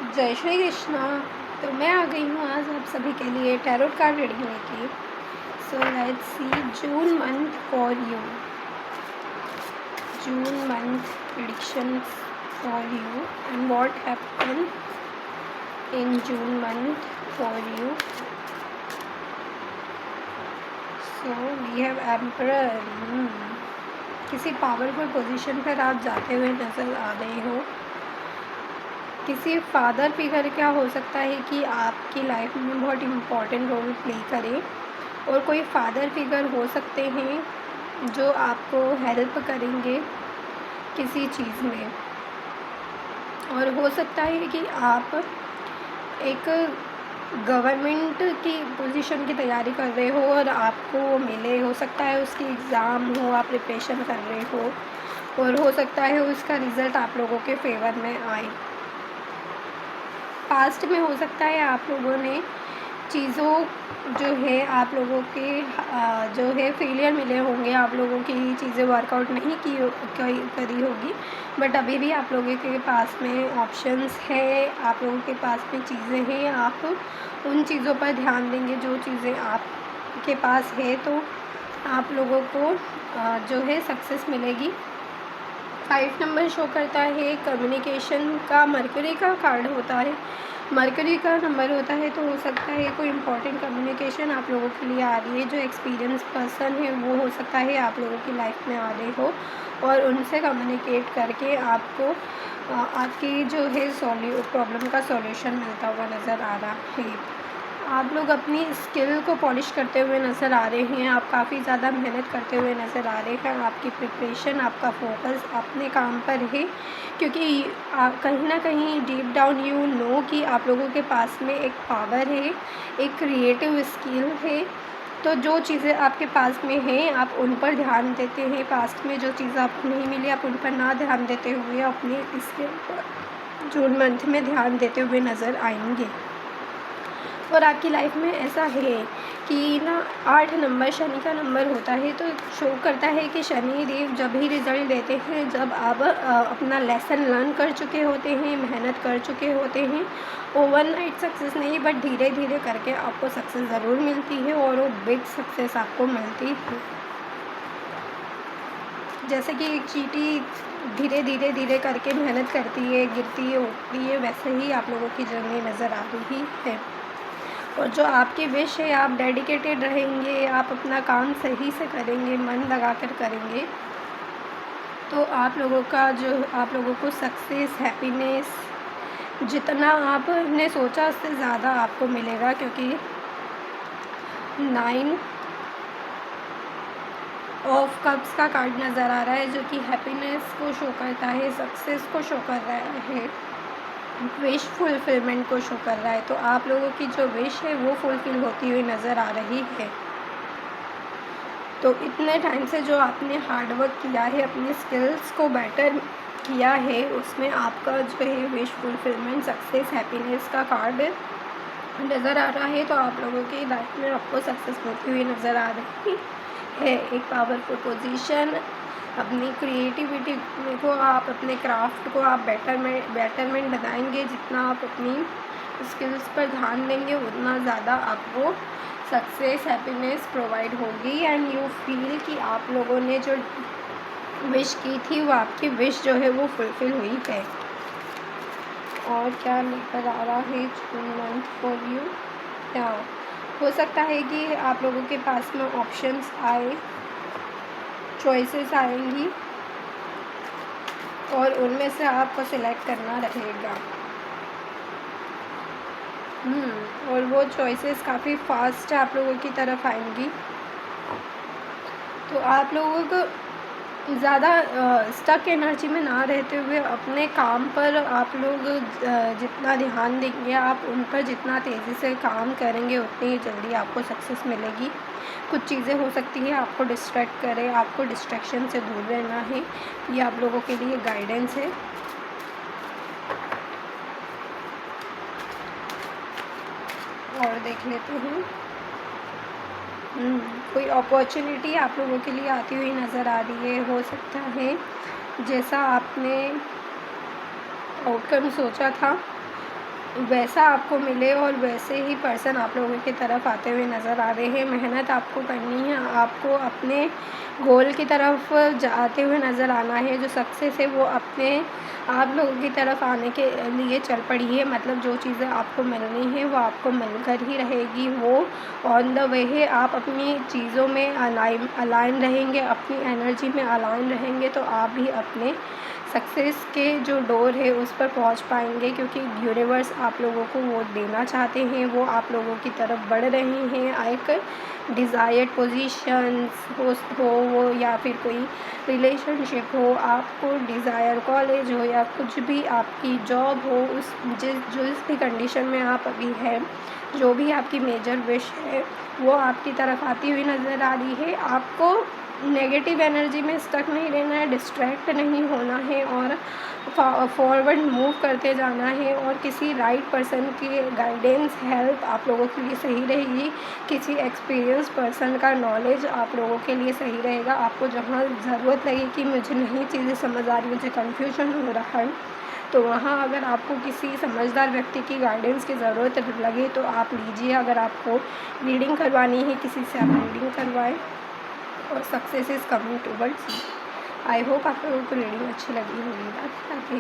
जय श्री कृष्णा। तो मैं आ गई हूँ आज आप सभी के लिए टैरोट कार्ड रीडिंग लेके। So let's see June month for you. June month prediction for you and what happen in June month for you. So we have emperor. किसी पावरफुल पोजीशन पर आप जाते हुए नज़र आ रहे हो। किसी फादर फिगर क्या हो सकता है कि आपकी लाइफ में बहुत इम्पॉर्टेंट रोल प्ले करें, और कोई फादर फिगर हो सकते हैं जो आपको हेल्प करेंगे किसी चीज़ में। और हो सकता है कि आप एक गवर्नमेंट की पोजीशन की तैयारी कर रहे हो और आपको मिले, हो सकता है उसकी एग्ज़ाम हो, आप प्रिपरेशन कर रहे हो, और हो सकता है उसका रिज़ल्ट आप लोगों के फेवर में आए। पास्ट में हो सकता है आप लोगों ने चीज़ों जो है आप लोगों के जो है फेलियर मिले होंगे, आप लोगों की चीज़ें वर्कआउट नहीं करी होगी, बट अभी भी आप लोगों के पास में ऑप्शंस है, आप लोगों के पास में चीज़ें हैं। आप उन चीज़ों पर ध्यान देंगे जो चीज़ें आपके पास है, तो आप लोगों को जो है सक्सेस मिलेगी। 5 नंबर शो करता है कम्युनिकेशन का, मरकरी का कार्ड होता है, मरकरी का नंबर होता है। तो हो सकता है कोई इम्पॉर्टेंट कम्युनिकेशन आप लोगों के लिए आ रही है। जो एक्सपीरियंस पर्सन है वो हो सकता है आप लोगों की लाइफ में आ रहे हो, और उनसे कम्युनिकेट करके आपको आपकी जो है प्रॉब्लम का सॉल्यूशन मिलता हुआ नज़र आ रहा है। आप लोग अपनी स्किल को पॉलिश करते हुए नज़र आ रहे हैं, आप काफ़ी ज़्यादा मेहनत करते हुए नज़र आ रहे हैं। आपकी प्रिपरेशन, आपका फोकस अपने काम पर है, क्योंकि आप कहीं ना कहीं डीप डाउन यू नो कि आप लोगों के पास में एक पावर है, एक क्रिएटिव स्किल है। तो जो चीज़ें आपके पास में हैं आप उन पर ध्यान देते हैं। पास्ट में जो चीज़ें आपको नहीं मिली आप उन पर ना ध्यान देते हुए अपने स्किल पर जून मंथ में ध्यान देते हुए नज़र आएंगे। और आपकी लाइफ में ऐसा है कि ना 8 नंबर शनि का नंबर होता है, तो शो करता है कि शनि देव जब भी रिज़ल्ट देते हैं जब आप अपना लेसन लर्न कर चुके होते हैं, मेहनत कर चुके होते हैं। ओवरनाइट सक्सेस नहीं, बट धीरे धीरे करके आपको सक्सेस ज़रूर मिलती है, और वो बिग सक्सेस आपको मिलती है। जैसे कि एक चींटी धीरे करके मेहनत करती है, गिरती है, उठती है, वैसे ही आप लोगों की जर्नी नज़र आ रही है। और जो आपकी विश है, आप डेडिकेटेड रहेंगे, आप अपना काम सही से करेंगे, मन लगाकर करेंगे, तो आप लोगों को सक्सेस, हैप्पीनेस जितना आपने सोचा उससे ज़्यादा आपको मिलेगा। क्योंकि 9 ऑफ कप्स का कार्ड नज़र आ रहा है, जो कि हैप्पीनेस को शो करता है, सक्सेस को शो कर रहा है, विश फुलफिलमेंट को शो कर रहा है। तो आप लोगों की जो विश है वो फुलफिल होती हुई नज़र आ रही है। तो इतने टाइम से जो आपने हार्ड वर्क किया है, अपनी स्किल्स को बेटर किया है, उसमें आपका जो है विश फुलफिलमेंट, सक्सेस, हैप्पीनेस का कार्ड नज़र आ रहा है। तो आप लोगों की लाइफ में आपको सक्सेस मिलती हुई नज़र आ रही है। एक पावरफुल पोजीशन, अपनी क्रिएटिविटी को, आप अपने क्राफ्ट को आप बेटरमेंट बनाएंगे। जितना आप अपनी स्किल्स पर ध्यान देंगे उतना ज़्यादा आपको सक्सेस, हैप्पीनेस प्रोवाइड होगी, एंड यू फील कि आप लोगों ने जो विश की थी वो आपकी विश जो है वो फुलफिल हुई है। और क्या लेकर आ रहा है जून मंथ फॉर यू। क्या हो सकता है कि आप लोगों के पास में ऑप्शंस आए, चॉइसेस आएंगी, और उनमें से आपको सिलेक्ट करना रहेगा। और वो चॉइसेस काफ़ी फास्ट आप लोगों की तरफ आएंगी। तो आप लोगों को ज़्यादा स्टक एनर्जी में ना रहते हुए अपने काम पर आप लोग जितना ध्यान देंगे, आप उन पर जितना तेज़ी से काम करेंगे, उतनी ही जल्दी आपको सक्सेस मिलेगी। कुछ चीज़ें हो सकती है आपको डिस्ट्रैक्ट करें, आपको डिस्ट्रैक्शन से दूर रहना है। ये आप लोगों के लिए गाइडेंस है। और देख लेते हैं। कोई अपॉर्चुनिटी आप लोगों के लिए आती हुई नज़र आ रही है। हो सकता है जैसा आपने आउटकम सोचा था वैसा आपको मिले और वैसे ही पर्सन आप लोगों की तरफ आते हुए नज़र आ रहे हैं। मेहनत आपको करनी है, आपको अपने गोल की तरफ जाते हुए नज़र आना है। जो सक्सेस है वो अपने आप लोगों की तरफ आने के लिए चल पड़ी है। मतलब जो चीज़ें आपको मिलनी है वो आपको मिलकर ही रहेगी, वो ऑन द वे है। आप अपनी चीज़ों में अलाइन रहेंगे, अपनी एनर्जी में अलाइन रहेंगे तो आप भी अपने सक्सेस के जो डोर है उस पर पहुंच पाएंगे, क्योंकि यूनिवर्स आप लोगों को वो देना चाहते हैं, वो आप लोगों की तरफ बढ़ रहे हैं। एक डिज़ायर्ड पोजीशंस हो वो या फिर कोई रिलेशनशिप हो, आपको डिज़ायर कॉलेज हो या कुछ भी, आपकी जॉब हो, उस जिस भी कंडीशन में आप अभी हैं, जो भी आपकी मेजर विश है वो आपकी तरफ आती हुई नज़र आ रही है। आपको नेगेटिव एनर्जी में स्टक नहीं रहना है, डिस्ट्रैक्ट नहीं होना है और फॉरवर्ड मूव करते जाना है। और किसी राइट पर्सन की गाइडेंस, हेल्प आप लोगों के लिए सही रहेगी। किसी एक्सपीरियंस पर्सन का नॉलेज आप लोगों के लिए सही रहेगा। आपको जहाँ ज़रूरत लगे कि मुझे नहीं चीज़ें समझ आ रही, मुझे कन्फ्यूजन हो रहा है, तो वहाँ अगर आपको किसी समझदार व्यक्ति की गाइडेंस की ज़रूरत लगे तो आप लीजिए। अगर आपको रीडिंग करवानी है किसी से, आप रीडिंग करवाएं। और success is coming towards you. I hope आप लोगों को रीडिंग अच्छी लगी होगी।